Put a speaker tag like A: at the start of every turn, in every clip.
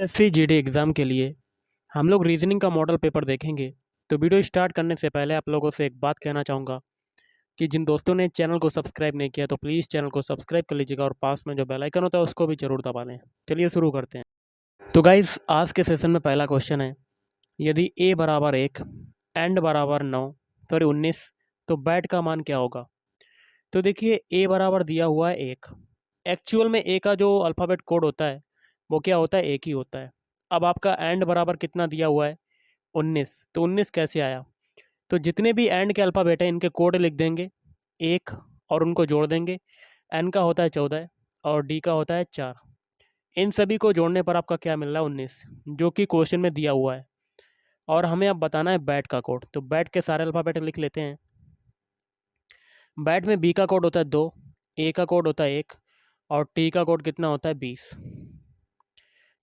A: SC GD exam के लिए हम लोग रीजनिंग का मॉडल पेपर देखेंगे। तो वीडियो स्टार्ट करने से पहले आप लोगों से एक बात कहना चाहूँगा कि जिन दोस्तों ने चैनल को सब्सक्राइब नहीं किया तो प्लीज़ चैनल को सब्सक्राइब कर लीजिएगा और पास में जो बेल आइकन होता है उसको भी ज़रूर दबा लें। चलिए शुरू करते हैं। तो गाइस आज के सेशन में पहला क्वेश्चन है, यदि ए बराबर 1 एंड बराबर 9 सॉरी 19 तो बैट का मान क्या होगा। तो देखिए ए बराबर दिया हुआ है 1। एक्चुअल में ए का जो अल्फ़ाबेट कोड होता है वो क्या होता है, 1 ही होता है। अब आपका एंड बराबर कितना दिया हुआ है, 19। तो 19 कैसे आया? तो जितने भी एंड के अल्फ़ाबेट हैं इनके कोड लिख देंगे 1 और उनको जोड़ देंगे। एन का होता है 14 और डी का होता है 4। इन सभी को जोड़ने पर आपका क्या मिल रहा है, 19, जो कि क्वेश्चन में दिया हुआ है। और हमें अब बताना है बैट का कोड। तो बैट के सारे अल्फ़ाबेट लिख लेते हैं। बैट में बी का कोड होता है 2, ए का कोड होता है 1 और टी का कोड कितना होता है 20।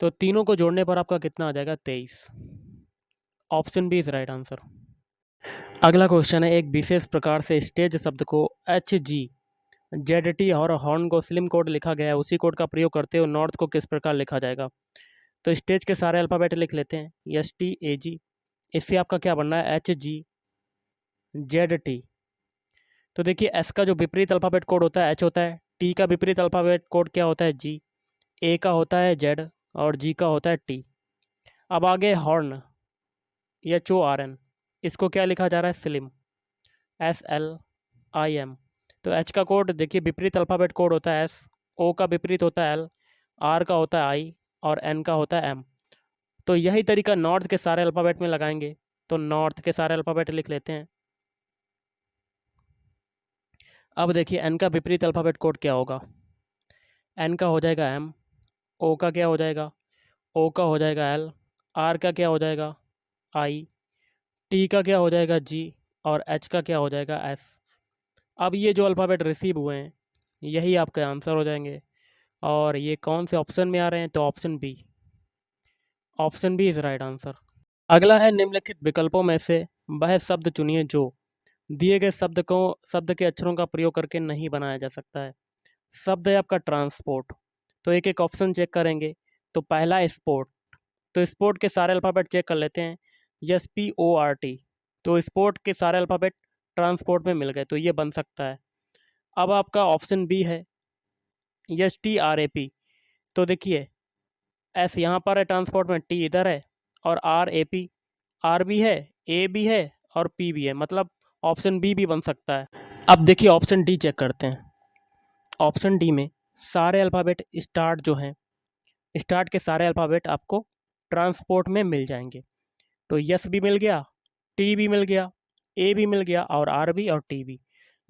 A: तो तीनों को जोड़ने पर आपका कितना आ जाएगा, 23। Option B is right answer. अगला क्वेश्चन है, एक विशेष प्रकार से स्टेज शब्द को एच जी जेड टी और हॉर्न को स्लिम कोड लिखा गया है, उसी कोड का प्रयोग करते हुए नॉर्थ को किस प्रकार लिखा जाएगा। तो स्टेज के सारे अल्फ़ाबेट लिख लेते हैं, एस टी ए जी। इससे आपका क्या बनना है, एच जी जेड टी। तो देखिए एस का जो विपरीत अल्फ़ाबेट कोड होता है एच होता है, टी का विपरीत अल्फ़ाबेट कोड क्या होता है जी, ए का होता है जेड और जी का होता है टी। अब आगे horn H O R N, इसको क्या लिखा जा रहा है, slim S L I M. तो एच का कोड देखिए विपरीत अल्फ़ाबेट कोड होता है एस, ओ का विपरीत होता है एल, आर का होता है आई और एन का होता है एम। तो यही तरीका नॉर्थ के सारे अल्फ़ाबेट में लगाएंगे। तो नॉर्थ के सारे अल्फ़ाबेट लिख लेते हैं। अब देखिए एन का विपरीत अल्फ़ाबेट कोड क्या होगा, एन का हो जाएगा एम, ओ का क्या हो जाएगा, ओ का हो जाएगा एल, आर का क्या हो जाएगा आई, टी का क्या हो जाएगा जी और एच का क्या हो जाएगा एस। अब ये जो अल्फ़ाबेट रिसीव हुए हैं यही आपके आंसर हो जाएंगे। और ये कौन से ऑप्शन में आ रहे हैं, तो option B, option B is right answer. अगला है, निम्नलिखित विकल्पों में से वह शब्द चुनिए जो दिए गए शब्द के अक्षरों का प्रयोग करके नहीं बनाया जा सकता है। शब्द है आपका ट्रांसपोर्ट। तो एक एक ऑप्शन चेक करेंगे। तो पहला है स्पोर्ट। तो स्पोर्ट के सारे अल्फ़ाबेट चेक कर लेते हैं, S P O R T. तो स्पोर्ट के सारे अल्फ़ाबेट ट्रांसपोर्ट में मिल गए, तो ये बन सकता है। अब आपका ऑप्शन बी है S T R A P. तो देखिए एस यहाँ पर है ट्रांसपोर्ट में, टी इधर है और आर ए पी, आर भी है, ए भी है और पी भी है, मतलब ऑप्शन बी भी बन सकता है। अब देखिए ऑप्शन डी चेक करते हैं। ऑप्शन डी में सारे अल्फ़ाबेट स्टार्ट जो हैं, स्टार्ट के सारे अल्फ़ाबेट आपको ट्रांसपोर्ट में मिल जाएंगे। तो यस भी मिल गया, टी भी मिल गया, ए भी मिल गया और आर भी और टी भी।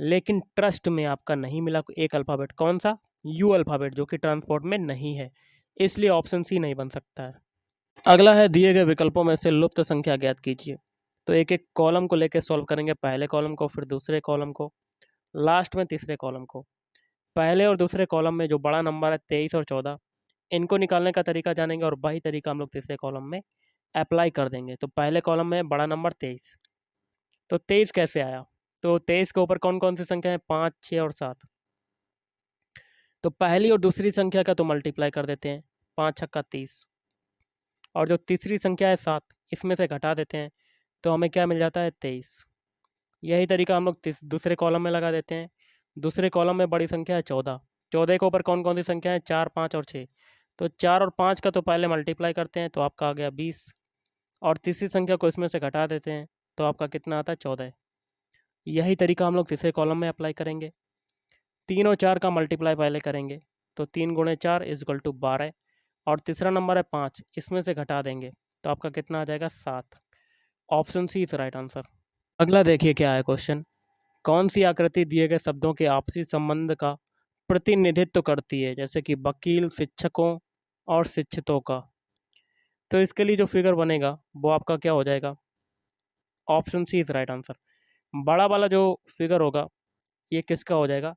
A: लेकिन ट्रस्ट में आपका नहीं मिला एक अल्फ़ाबेट, कौन सा, यू अल्फ़ाबेट, जो कि ट्रांसपोर्ट में नहीं है, इसलिए ऑप्शन सी नहीं बन सकता है। अगला है, दिए गए विकल्पों में से लुप्त संख्या ज्ञात कीजिए। तो एक एक कॉलम को लेकर सॉल्व करेंगे, पहले कॉलम को, फिर दूसरे कॉलम को, लास्ट में तीसरे कॉलम को। पहले और दूसरे कॉलम में जो बड़ा नंबर है 23 और 14, इनको निकालने का तरीका जानेंगे और वही तरीका हम लोग तीसरे कॉलम में अप्लाई कर देंगे। तो पहले कॉलम में बड़ा नंबर 23, तो 23 कैसे आया। तो 23 के ऊपर कौन कौन सी संख्या है, 5, 6 और 7। तो पहली और दूसरी संख्या का तो मल्टीप्लाई कर देते हैं, 5 छक्का 30, और जो तीसरी संख्या है 7, इसमें से घटा देते हैं तो हमें क्या मिल जाता है, 23। यही तरीका हम लोग दूसरे कॉलम में लगा देते हैं। दूसरे कॉलम में बड़ी संख्या है 14, 14 के ऊपर कौन कौन सी संख्या है, 4, 5 और 6। तो 4 और 5 का तो पहले मल्टीप्लाई करते हैं तो आपका आ गया 20, और तीसरी संख्या को इसमें से घटा देते हैं तो आपका कितना आता है, 14। यही तरीका हम लोग तीसरे कॉलम में अप्लाई करेंगे। 3 और 4 का मल्टीप्लाई पहले करेंगे, तो 3 गुणे 4 इजकल टू 12, और तीसरा नंबर है 5, इसमें से घटा देंगे तो आपका कितना आ जाएगा, 7। Option C is right answer. अगला देखिए क्या है क्वेश्चन, कौन सी आकृति दिए गए शब्दों के आपसी संबंध का प्रतिनिधित्व करती है, जैसे कि वकील, शिक्षकों और शिक्षितों का। तो इसके लिए जो फिगर बनेगा वो आपका क्या हो जाएगा, option C is right answer. बड़ा वाला जो फिगर होगा ये किसका हो जाएगा,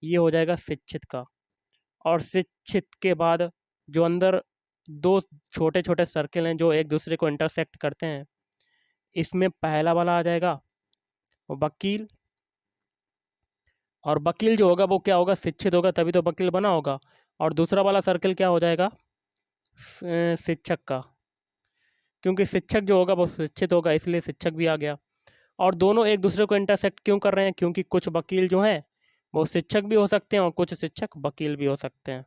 A: ये हो जाएगा शिक्षित का। और शिक्षित के बाद जो अंदर दो छोटे छोटे सर्किल हैं जो एक दूसरे को इंटरसेक्ट करते हैं, इसमें पहला वाला आ जाएगा वकील, और वकील जो होगा वो क्या होगा, शिक्षित होगा, तभी तो वकील बना होगा। और दूसरा वाला सर्कल क्या हो जाएगा, शिक्षक का, क्योंकि शिक्षक जो होगा वो शिक्षित होगा, इसलिए शिक्षक भी आ गया। और दोनों एक दूसरे को इंटरसेक्ट क्यों कर रहे हैं? क्योंकि कुछ वकील जो हैं वो शिक्षक भी हो सकते हैं और कुछ शिक्षक वकील भी हो सकते हैं।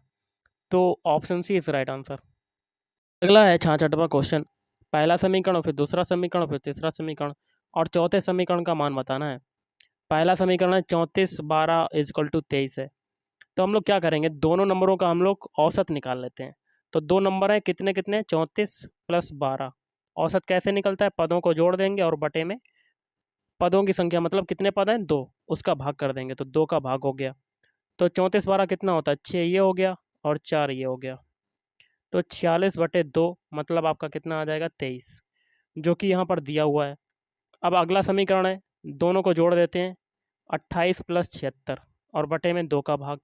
A: तो option C is right answer. अगला है 66वां क्वेश्चन। पहला समीकरण, फिर दूसरा समीकरण, फिर तीसरा समीकरण और चौथे समीकरण का मान बताना है। पहला समीकरण है 34 12 इजकल टू 23 है। तो हम लोग क्या करेंगे, दोनों नंबरों का हम लोग औसत निकाल लेते हैं। तो दो नंबर हैं, कितने कितने, 34 प्लस 12। औसत कैसे निकलता है, पदों को जोड़ देंगे और बटे में पदों की संख्या, मतलब कितने पद हैं, 2, उसका भाग कर देंगे, तो 2 का भाग हो गया। तो 34 12 कितना होता है, 6 ये हो गया और 4 ये हो गया। तो 46/2 मतलब आपका कितना आ जाएगा, 23, जो कि यहाँ पर दिया हुआ है। अब अगला समीकरण है, दोनों को जोड़ देते हैं, 28 प्लस 76 और बटे में 2 का भाग।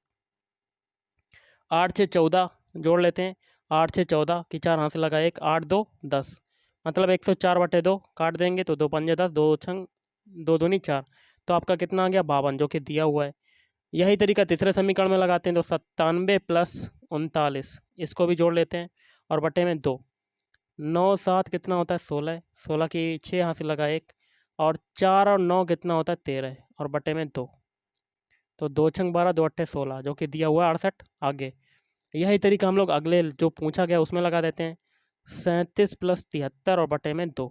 A: 8 से 14 जोड़ लेते हैं, 8 से 14 की 4 हाथ से लगा 1, 8 2 10, मतलब 104/2 काट देंगे तो 2 पंजे 10, 2 छंग 2 दूनी 4, तो आपका कितना आ गया, 52, जो कि दिया हुआ है। यही तरीका तीसरे समीकरण में लगाते हैं, तो 97 प्लस 39, इसको भी जोड़ लेते हैं और बटे में 2, 9 7 कितना होता है, 16, 16 की 6 हाथ से लगा 1 और 4 और 9 कितना होता है, 13 और बटे में 2, तो 2 छंग 12, 2 अट्ठे 16, जो कि दिया हुआ है 68। आगे यही तरीका हम लोग अगले जो पूछा गया उसमें लगा देते हैं, 37 प्लस 73 और बटे में 2,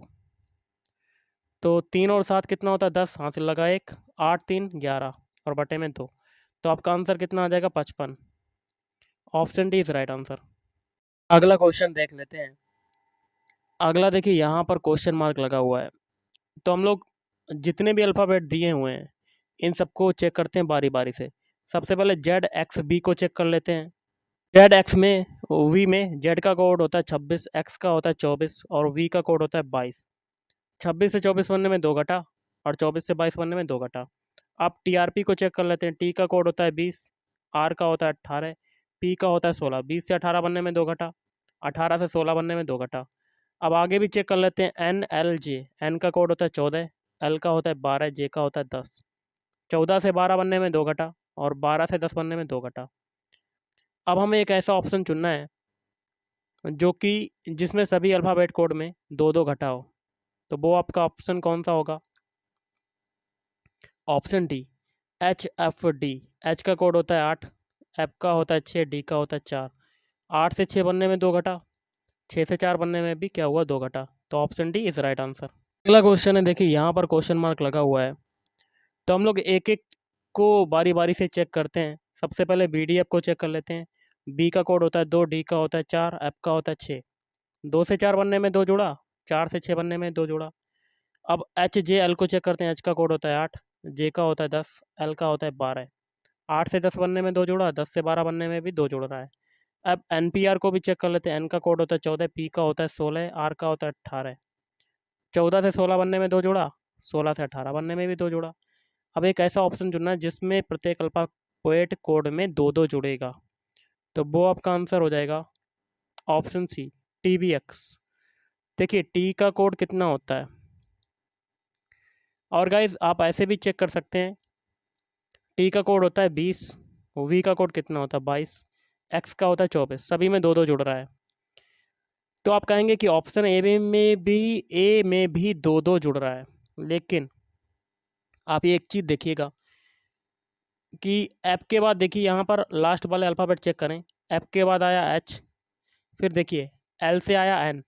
A: तो 3 और 7 कितना होता है, 10, हाथ से लगा 1, 8 3 11 और बटे में 2, तो आपका आंसर कितना आ जाएगा, 55। Option D is right answer. अगला क्वेश्चन देख लेते हैं। अगला देखिए, यहाँ पर क्वेश्चन मार्क लगा हुआ है, तो हम लोग जितने भी अल्फ़ाबेट दिए हुए हैं इन सबको चेक करते हैं बारी बारी से। सबसे पहले जेड एक्स बी को चेक कर लेते हैं। जेड एक्स में, वी में जेड का कोड होता है 26, एक्स का होता है 24 और वी का कोड होता है 22। 26 से 24 बनने में 2 घटा और 24 से 22 बनने में 2 घटा। आप टीआरपी को चेक कर लेते हैं। टी का कोड होता है 20, आर का होता है 18, पी का होता है 16। 20 से 18 बनने में 2 घटा, 18 से 16 बनने में 2 घटा। अब आगे भी चेक कर लेते हैं। एन एल जे, एन का कोड होता है 14, एल का होता है 12, जे का होता है 10। 14 से 12 बनने में 2 घटा और 12 से 10 बनने में 2 घटा। अब हमें एक ऐसा ऑप्शन चुनना है जो कि जिसमें सभी अल्फ़ाबेट कोड में 2 2 घटा हो, तो वो आपका ऑप्शन कौन सा होगा? Option D, H F D. H का कोड होता है 8, एफ का होता है 6, डी का होता है 4। 8 से 6 बनने में 2 घटा, 6 से 4 बनने में भी क्या हुआ, 2 घटा, तो option D is right answer. अगला क्वेश्चन है, देखिए यहाँ पर क्वेश्चन मार्क लगा हुआ है, तो हम लोग एक एक को बारी बारी से चेक करते हैं। सबसे पहले बी डी एफ को चेक कर लेते हैं। बी का कोड होता है 2, डी का होता है 4, एफ का होता है 6। 2 से 4 बनने में 2 जुड़ा, 4 से 6 बनने में 2 जुड़ा। अब एच जे एल को चेक करते हैं। एच का कोड होता है 8, जे का होता है 10, एल का होता है 12। 8 से 10 बनने में 2 जुड़ा, 10 से 12 बनने में भी 2 जुड़ रहा है। अब एन पी आर को भी चेक कर लेते हैं। एन का कोड होता है 14, पी का होता है 16, आर का होता है 18। 14 से 16 बनने में 2 जुड़ा, 16 से 18 बनने में भी 2 जुड़ा। अब एक ऐसा ऑप्शन चुनना है जिसमें प्रत्येक अल्फ़ाबेट कोड में 2 2 जुड़ेगा, तो वो आपका आंसर हो जाएगा option C, T V X. देखिए टी का कोड कितना होता है, और गाइज आप ऐसे भी चेक कर सकते हैं। टी का कोड होता है 20, वी का कोड कितना होता है 22, एक्स का होता है 24, सभी में 2 2 जुड़ रहा है। तो आप कहेंगे कि ऑप्शन ए में भी 2 2 जुड़ रहा है, लेकिन आप ये एक चीज़ देखिएगा कि एफ के बाद देखिए यहाँ पर लास्ट वाले अल्फ़ाबेट चेक करें। एफ के बाद आया एच, फिर देखिए एल से आया एन,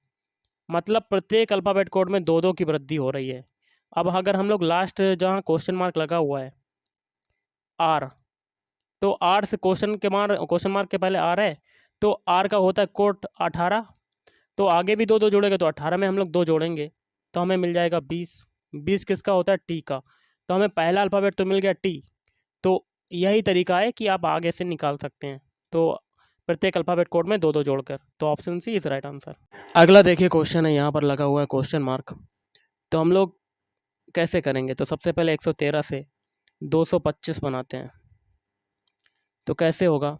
A: मतलब प्रत्येक अल्फ़ाबेट कोड में 2 2 की वृद्धि हो रही है। अब अगर हम लोग लास्ट जहाँ क्वेश्चन मार्क लगा हुआ है आर, तो आर से क्वेश्चन मार्क के पहले आर है, तो आर का होता है कोड 18, तो आगे भी 2 2 जोड़ेंगे, तो 18 में हम लोग 2 जोड़ेंगे तो हमें मिल जाएगा 20। 20 किसका होता है, टी का, तो हमें पहला अल्फ़ाबेट तो मिल गया टी। तो यही तरीका है कि आप आगे से निकाल सकते हैं, तो प्रत्येक अल्फ़ाबेट कोड में 2 2 जोड़कर, तो option C is right answer. अगला देखिए क्वेश्चन है, यहाँ पर लगा हुआ है क्वेश्चन मार्क, तो हम लोग कैसे करेंगे, तो सबसे पहले 113 से 225 बनाते हैं, तो कैसे होगा,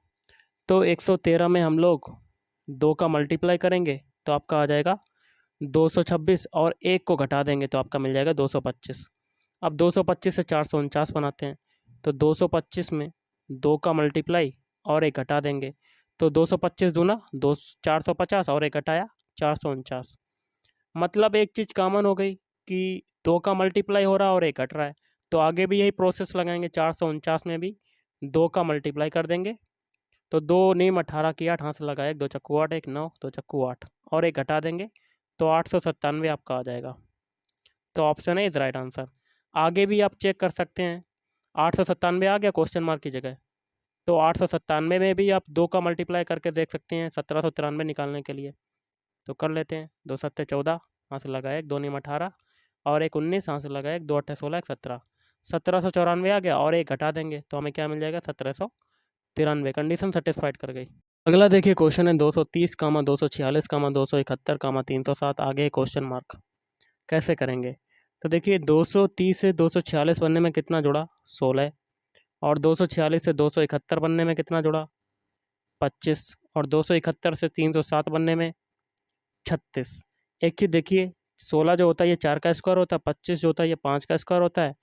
A: तो 113 में हम लोग 2 का मल्टीप्लाई करेंगे तो आपका आ जाएगा 226 और 1 को घटा देंगे तो आपका मिल जाएगा 225। अब 225 से 449 बनाते हैं, तो 225 में 2 का मल्टीप्लाई और 1 घटा देंगे तो 225 दूना 450 और एक घटाया 449। मतलब एक चीज़ कॉमन हो गई कि 2 का मल्टीप्लाई हो रहा है और एक घट रहा है। तो आगे भी यही प्रोसेस लगाएंगे, 449 में भी 2 का मल्टीप्लाई कर देंगे। तो 2 नीम 18 की 8 हाथ से लगाया, 1 2 चक्कू 8, 1 9 2 चक्कू 8 और एक घटा देंगे तो 897 आपका आ जाएगा। तो ऑप्शन है इज राइट आंसर। आगे भी आप चेक कर सकते हैं, 897 आ गया क्वेश्चन मार्क की जगह। तो 897 में भी आप 2 का मल्टीप्लाई करके देख सकते हैं 1793 निकालने के लिए। तो कर लेते हैं, 2 सत्ते 14 हाथ से लगाया, 1 2 नीम 18 और एक 19 हाथ से लगाया, 1 2 अट्ठे 16 1 17, 1794 आ गया और एक घटा देंगे तो हमें क्या मिल जाएगा 1793। कंडीशन सेटिस्फाइड कर गई। अगला देखिए क्वेश्चन है 230 कामा 246 कामा 271 कामा 307, आगे क्वेश्चन मार्क। कैसे करेंगे? तो देखिए 230 से 246 बनने में कितना जुड़ा 16 और 246 से 271 बनने में कितना जुड़ा 25 और 271 से 307 बनने में 36। एक चीज़ देखिए, 16 जो होता है ये 4 का स्क्वायर होता है, 25 जो होता है ये 5 का स्क्वायर होता है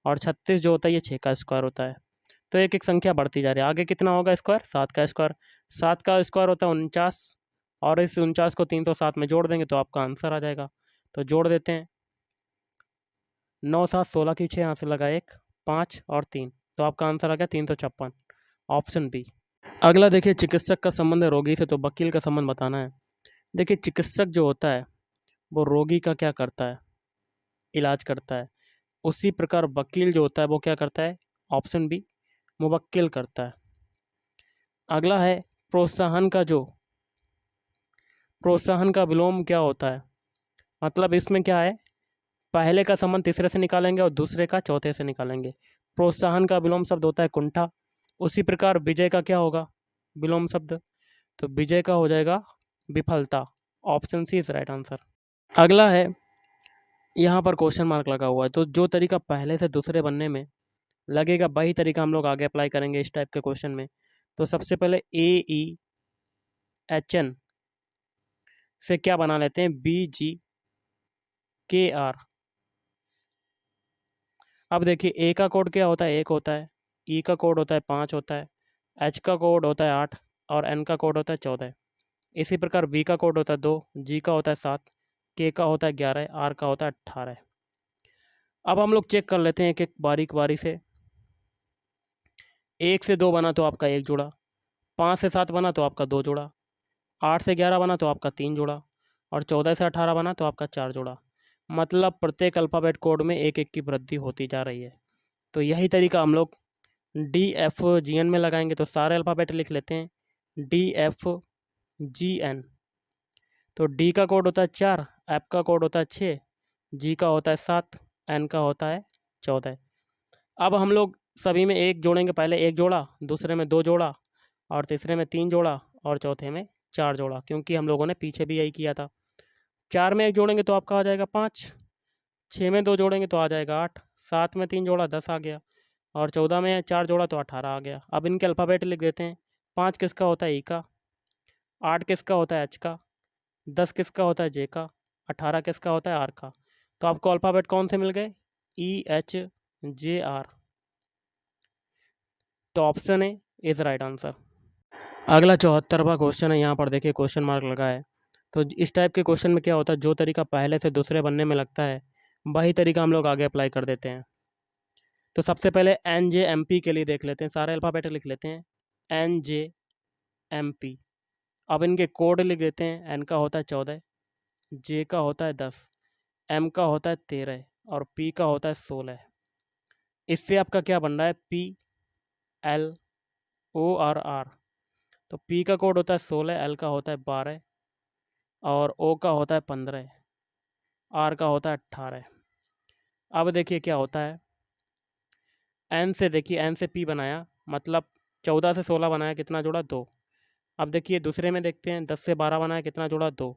A: और 36 जो होता है ये 6 का स्क्वायर होता है। तो एक एक संख्या बढ़ती जा रही है। आगे कितना होगा स्क्वायर? 7 का स्क्वायर। 7 का स्क्वायर होता है 49 और इस 49 को 307 में जोड़ देंगे तो आपका आंसर आ जाएगा। तो जोड़ देते हैं, 9 7 16 की 6 यहाँ से लगा 1 5 और 3, तो आपका आंसर आ गया 356, ऑप्शन बी। अगला देखिए, चिकित्सक का संबंध है रोगी से, तो वकील का संबंध बताना है। देखिए चिकित्सक जो होता है वो रोगी का क्या करता है? इलाज करता है। उसी प्रकार वकील जो होता है वो क्या करता है? ऑप्शन बी, मुवक्किल करता है। अगला है प्रोत्साहन का विलोम क्या होता है? मतलब इसमें क्या है, पहले का संबंध तीसरे से निकालेंगे और दूसरे का चौथे से निकालेंगे। प्रोत्साहन का विलोम शब्द होता है कुंठा। उसी प्रकार विजय का क्या होगा विलोम शब्द? तो विजय का हो जाएगा विफलता, option C is right answer. अगला है, यहाँ पर क्वेश्चन मार्क लगा हुआ है, तो जो तरीका पहले से दूसरे बनने में लगेगा वही तरीका हम लोग आगे अप्लाई करेंगे इस टाइप के क्वेश्चन में। तो सबसे पहले AEHN से क्या बना लेते हैं BGKR। अब देखिए ए का कोड क्या होता है? 1 होता है, ई का कोड होता है 5 होता है, एच का कोड होता है 8 और एन का कोड होता है 14। इसी प्रकार बी का कोड होता है 2, जी का होता है 7, के का होता है 11, आर का होता है 18। अब हम लोग चेक कर लेते हैं एक एक बारी से। 1 से 2 बना तो आपका 1 जोड़ा, 5 से 7 बना तो आपका 2 जोड़ा, 8 से 11 बना तो आपका 3 जोड़ा और 14 से 18 बना तो आपका 4 जोड़ा। मतलब प्रत्येक अल्फ़ाबेट कोड में एक एक की वृद्धि होती जा रही है। तो यही तरीका हम लोग DFGN में लगाएंगे। तो सारे अल्फ़ाबेट लिख लेते हैं, DFGN। तो डी का कोड होता है 4, एफ का कोड होता है 6, जी का होता है 7, एन का होता है 14। अब हम लोग सभी में एक जोड़ेंगे, पहले एक जोड़ा, दूसरे में 2 जोड़ा और तीसरे में 3 जोड़ा और चौथे में 4 जोड़ा, क्योंकि हम लोगों ने पीछे भी यही किया था। 4 में 1 जोड़ेंगे तो आपका आ जाएगा 5, 6 में 2 जोड़ेंगे तो आ जाएगा 8, 7 में 3 जोड़ा 10 आ गया और 14 में 4 जोड़ा तो 18 आ गया। अब इनके अल्फ़ाबेट लिख देते हैं। 5 किसका होता है? ई का, 8 किसका होता है? एच का, 10 किसका होता है? जे का, 18 किसका होता है? आर का। तो आपको अल्फ़ाबेट कौन से मिल गए? EHJR। तो option A is right answer. अगला 74वां क्वेश्चन है, यहाँ पर देखिए क्वेश्चन मार्क लगा है। तो इस टाइप के क्वेश्चन में क्या होता है, जो तरीका पहले से दूसरे बनने में लगता है वही तरीका हम लोग आगे अप्लाई कर देते हैं। तो सबसे पहले NJMP के लिए देख लेते हैं, सारे अल्फ़ाबेट लिख लेते हैं NJMP। अब इनके कोड लिख देते हैं। एन का होता है 14, जे का होता है 10, एम का होता है 13 और पी का होता है 16। इससे आपका क्या बन रहा है? PLORR। तो पी का कोड होता है 16, एल का होता है 12 और ओ का होता है 15, आर का होता है 18। अब देखिए क्या होता है, एन से देखिए, एन से पी बनाया, मतलब 14 से 16 बनाया, कितना जोड़ा? 2। अब देखिए दूसरे में देखते हैं, 10 से 12 बनाया, कितना जोड़ा? 2।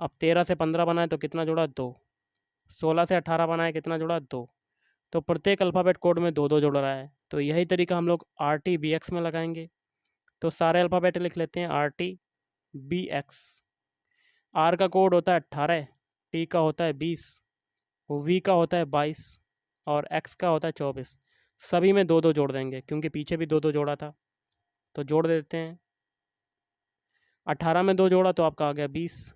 A: अब 13 से 15 बनाए तो कितना जोड़ा? 2। 16 से 18 बनाए, कितना जोड़ा? 2। तो प्रत्येक अल्फ़ाबेट कोड में 2 2 जोड़ रहा है। तो यही तरीका हम लोग RTBX में लगाएंगे। तो सारे अल्फ़ाबेट लिख लेते हैं RTBX। आर का कोड होता है 18, टी का होता है 20, वी का होता है 22 और एक्स का होता है 24। सभी में 2 2 जोड़ देंगे क्योंकि पीछे भी 2 2 जोड़ा था, तो जोड़ देते हैं। 18 में 2 जोड़ा तो आपका आ गया 20,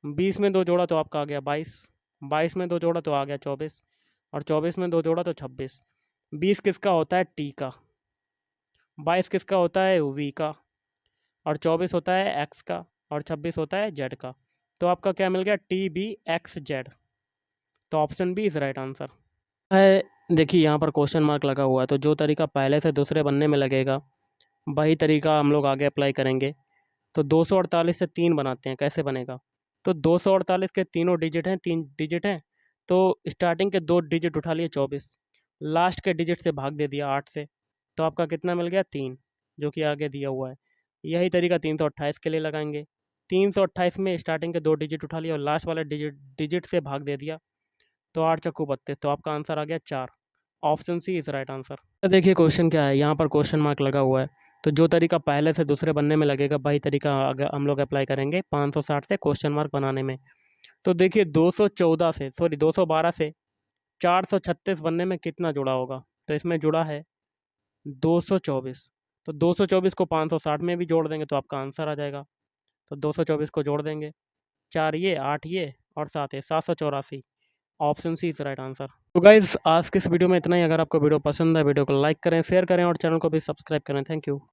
A: 20 में 2 जोड़ा तो आपका आ गया 22, 22 में 2 जोड़ा तो आ गया 24, और 24 में 2 जोड़ा तो 26। 20 किसका होता है? टी का। 22 किसका होता है? वी का। और 24 होता है एक्स का। और 26 होता है जेड का। तो आपका क्या मिल गया? T B X Z. तो option B is right answer है। देखिए यहाँ पर क्वेश्चन मार्क लगा हुआ है, तो जो तरीका पहले से दूसरे बनने में लगेगा वही तरीका हम लोग आगे अप्लाई करेंगे। तो 248 से 3 बनाते हैं, कैसे बनेगा? तो 248 के तीनों डिजिट हैं, 3 डिजिट हैं। तो स्टार्टिंग के 2 डिजिट उठा लिए 24, लास्ट के डिजिट से भाग दे दिया 8 से। तो आपका कितना मिल गया? 3, जो कि आगे दिया हुआ है। यही तरीका 328 के लिए लगाएंगे। 328 में स्टार्टिंग के 2 डिजिट उठा लिया और लास्ट वाले डिजिट से भाग दे दिया। तो 8 चक्कू 32, तो आपका आंसर आ गया 4। Option C is right answer. तो देखिए क्वेश्चन क्या है, यहाँ पर क्वेश्चन मार्क लगा हुआ है। तो जो तरीका पहले से दूसरे बनने में लगेगा वही तरीका अगर हम लोग अप्लाई करेंगे 560 से क्वेश्चन मार्क बनाने में। तो देखिए 212 से 436 बनने में कितना जुड़ा होगा? तो इसमें जुड़ा है 224। तो 224 को 560 में भी जोड़ देंगे तो आपका आंसर आ जाएगा। तो 224 को जोड़ देंगे, 4 ये, 8 ये और 7 ये, 784। Option C is right answer. तो गाइज़ आज के इस वीडियो में इतना ही। अगर आपको वीडियो पसंद है, वीडियो को लाइक करें, शेयर करें और चैनल को भी सब्सक्राइब करें। Thank you.